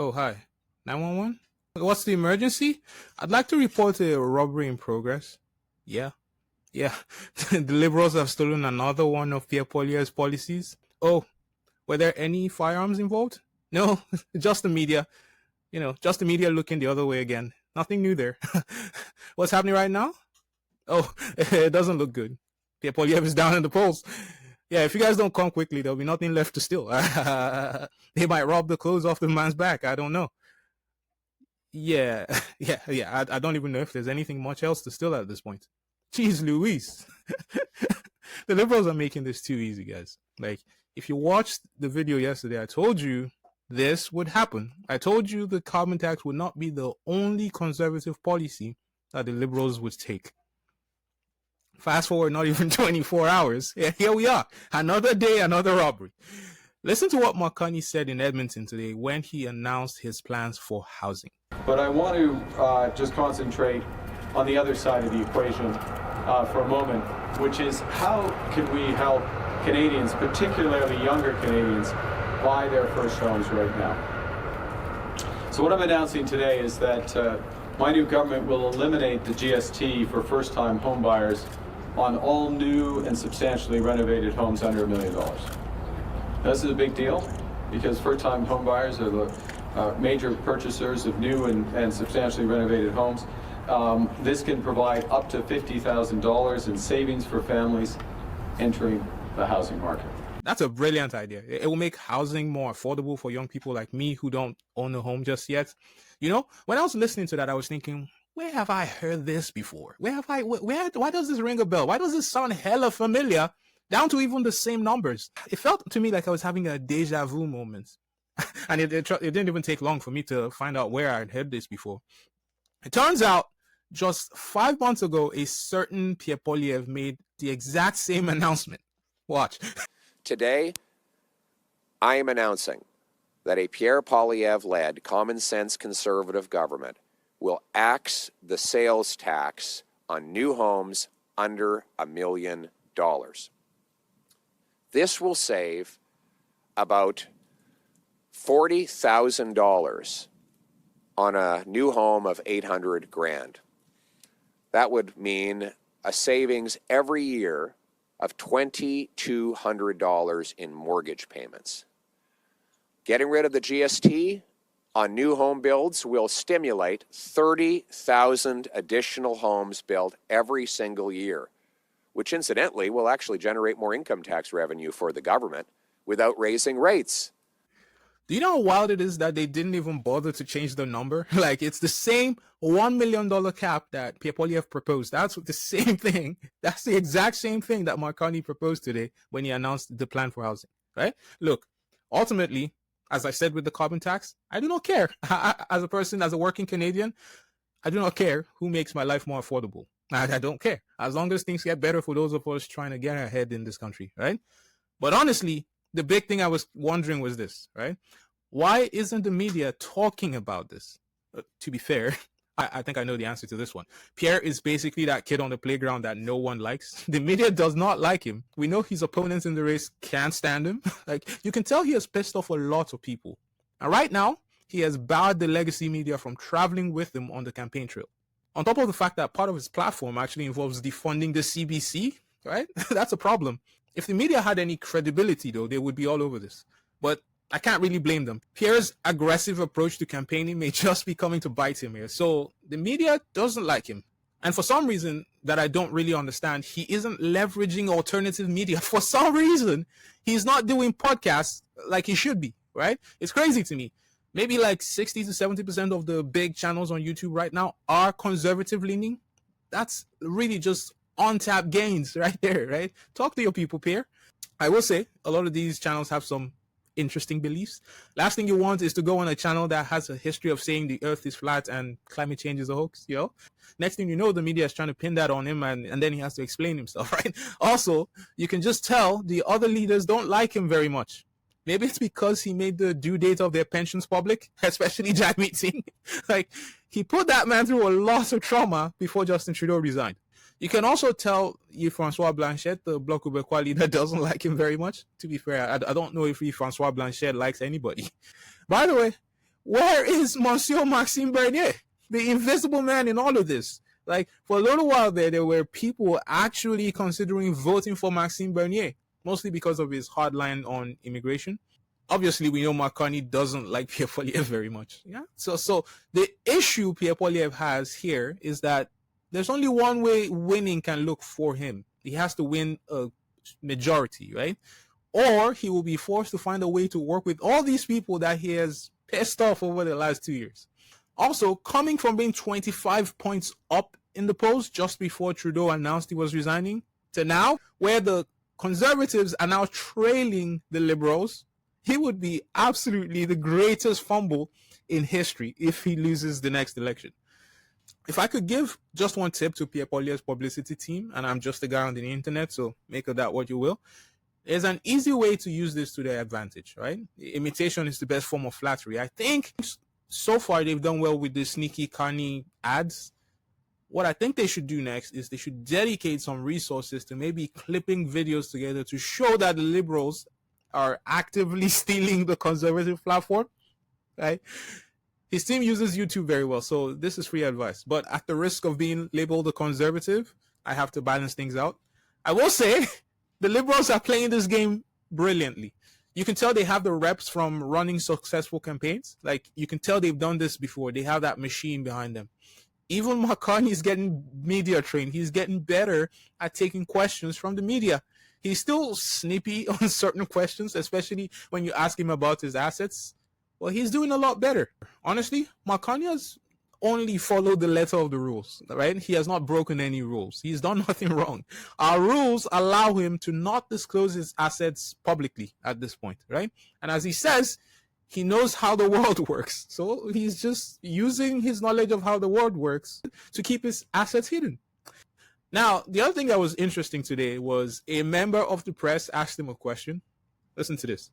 Oh, hi. 911? What's the emergency? I'd like to report a robbery in progress. Yeah, yeah. The liberals have stolen another one of Pierre Poilievre's policies. Oh, were there any firearms involved? No, just the media. Just the media looking the other way again. Nothing new there. What's happening right now? Oh, it doesn't look good. Pierre Poilievre is down in the polls. Yeah, if you guys don't come quickly, there'll be nothing left to steal. They might rob the clothes off the man's back. I don't know. Yeah, yeah. I don't even know if there's anything much else to steal at this point. Jeez Louise. The liberals are making this too easy, guys. Like, if you watched the video yesterday, I told you this would happen. I told you the carbon tax would not be the only conservative policy that the liberals would take. Fast forward not even 24 hours. Here we are. Another day, another robbery. Listen to what Marconi said in Edmonton today when he announced his plans for housing. But I want to just concentrate on the other side of the equation for a moment, which is how can we help Canadians, particularly younger Canadians, buy their first homes right now. So what I'm announcing today is that my new government will eliminate the GST for first-time home buyers on all new and substantially renovated homes under $1 million. This is a big deal because first-time home buyers are the major purchasers of new and substantially renovated homes. This can provide up to $50,000 in savings for families entering the housing market. That's a brilliant idea. It will make housing more affordable for young people like me who don't own a home just yet. When I was listening to that, I was thinking, where have I heard this before? Why does this ring a bell? Why does this sound hella familiar, down to even the same numbers? It felt to me like I was having a deja vu moment. And it didn't even take long for me to find out where I had heard this before. It turns out, just 5 months ago, a certain Pierre Poilievre made the exact same announcement. Watch. Today, I am announcing that a Pierre Poilievre-led common-sense conservative government will axe the sales tax on new homes under $1 million. This will save about $40,000 on a new home of $800,000. That would mean a savings every year of $2,200 in mortgage payments. Getting rid of the GST on new home builds will stimulate 30,000 additional homes built every single year, which incidentally will actually generate more income tax revenue for the government without raising rates. Do you know how wild it is that they didn't even bother to change the number? Like, it's the same $1 million cap that Pierre Poilievre proposed. That's the same thing. That's the exact same thing that Marconi proposed today when he announced the plan for housing, right? Look, ultimately, as I said with the carbon tax, I do not care. As a person, as a working Canadian, I do not care who makes my life more affordable. I don't care. As long as things get better for those of us trying to get ahead in this country, right? But honestly, the big thing I was wondering was this, right? Why isn't the media talking about this? To be fair, I think I know the answer to this one. Pierre is basically that kid on the playground that no one likes. The media does not like him. We know his opponents in the race can't stand him. Like, you can tell he has pissed off a lot of people. And right now, he has barred the legacy media from traveling with him on the campaign trail. On top of the fact that part of his platform actually involves defunding the CBC, right? That's a problem. If the media had any credibility, though, they would be all over this. But I can't really blame them. Pierre's aggressive approach to campaigning may just be coming to bite him here. So the media doesn't like him. And for some reason that I don't really understand, he isn't leveraging alternative media. For some reason, he's not doing podcasts like he should be, right? It's crazy to me. Maybe like 60 to 70% of the big channels on YouTube right now are conservative leaning. That's really just on-tap gains right there, right? Talk to your people, Pierre. I will say a lot of these channels have some interesting beliefs. Last thing you want is to go on a channel that has a history of saying the earth is flat and climate change is a hoax, Next thing you know, the media is trying to pin that on him and then he has to explain himself, right? Also, you can just tell the other leaders don't like him very much. Maybe it's because he made the due date of their pensions public, especially Jack Meeting. Like, he put that man through a lot of trauma before Justin Trudeau resigned. You can also tell Francois Blanchette, the Bloc Québécois leader, doesn't like him very much. To be fair, I don't know if Francois Blanchette likes anybody. By the way, Where is Monsieur Maxime Bernier, the invisible man in all of this? Like, for a little while there were people actually considering voting for Maxime Bernier, mostly because of his hard line on immigration. Obviously, we know Marconi doesn't like Pierre Poilievre very much. Yeah. So the issue Pierre Poilievre has here is that there's only one way winning can look for him. He has to win a majority, right? Or he will be forced to find a way to work with all these people that he has pissed off over the last 2 years. Also, coming from being 25 points up in the polls just before Trudeau announced he was resigning to now, where the Conservatives are now trailing the Liberals, he would be absolutely the greatest fumble in history if he loses the next election. If I could give just one tip to Pierre Poilievre's publicity team, and I'm just a guy on the internet, so make of that what you will, there's an easy way to use this to their advantage, right? Imitation is the best form of flattery. I think so far they've done well with the sneaky Carney ads. What I think they should do next is they should dedicate some resources to maybe clipping videos together to show that the Liberals are actively stealing the Conservative platform, right? His team uses YouTube very well, so this is free advice. But at the risk of being labeled a conservative, I have to balance things out. I will say the Liberals are playing this game brilliantly. You can tell they have the reps from running successful campaigns. Like, you can tell they've done this before. They have that machine behind them. Even Marconi is getting media trained. He's getting better at taking questions from the media. He's still snippy on certain questions, especially when you ask him about his assets. Well, he's doing a lot better. Honestly, Marconi has only followed the letter of the rules, right? He has not broken any rules. He's done nothing wrong. Our rules allow him to not disclose his assets publicly at this point, right? And as he says, he knows how the world works. So he's just using his knowledge of how the world works to keep his assets hidden. Now, the other thing that was interesting today was a member of the press asked him a question. Listen to this.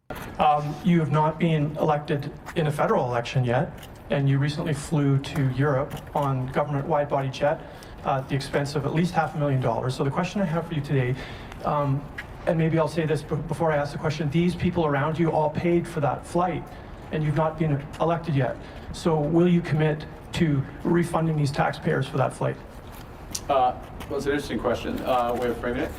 You have not been elected in a federal election yet, and you recently flew to Europe on government wide-body jet at the expense of at least $500,000. So the question I have for you today, and maybe I'll say this before I ask the question, these people around you all paid for that flight, and you've not been elected yet. So will you commit to refunding these taxpayers for that flight? Well, it's an interesting question, way of framing it.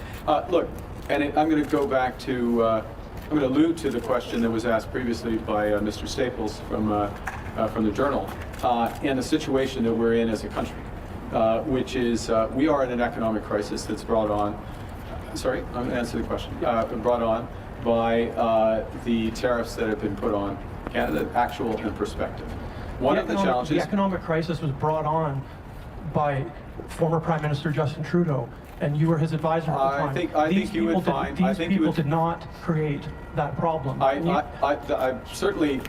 Look, and I'm going to go back to, I'm going to allude to the question that was asked previously by Mr. Staples from the Journal, and the situation that we're in as a country, which is we are in an economic crisis that's brought on, sorry, I'm going to answer the question, brought on by the tariffs that have been put on Canada, actual and prospective. One of the challenges... The economic crisis was brought on by former Prime Minister Justin Trudeau, and you were his advisor at the time. I think you would find... These people did not create that problem. I certainly...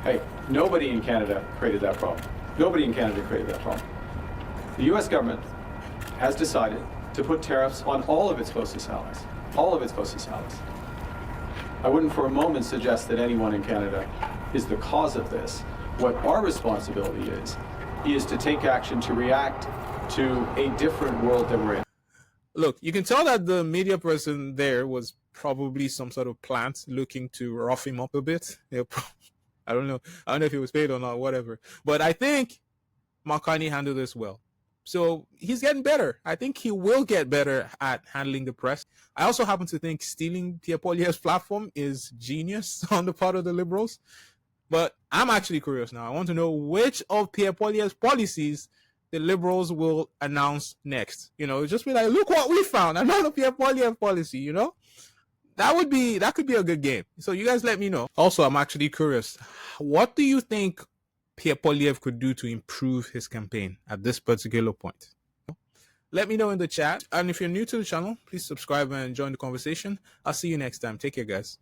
hey, nobody in Canada created that problem. Nobody in Canada created that problem. The U.S. government has decided to put tariffs on all of its closest allies. All of its closest allies. I wouldn't for a moment suggest that anyone in Canada is the cause of this. What our responsibility is to take action to react to a different world that we're in. Look, you can tell that the media person there was probably some sort of plant looking to rough him up a bit. I don't know if he was paid or not, whatever. But I think Marconi handled this well. So he's getting better. I think he will get better at handling the press. I also happen to think stealing Pierre Poilievre's platform is genius on the part of the Liberals. But I'm actually curious now. I want to know which of Pierre Poilievre's policies the Liberals will announce next. You know, just be like, look what we found. Another Pierre Poilievre policy, you know? That could be a good game. So you guys let me know. Also, I'm actually curious. What do you think Pierre Poilievre could do to improve his campaign at this particular point? Let me know in the chat. And if you're new to the channel, please subscribe and join the conversation. I'll see you next time. Take care, guys.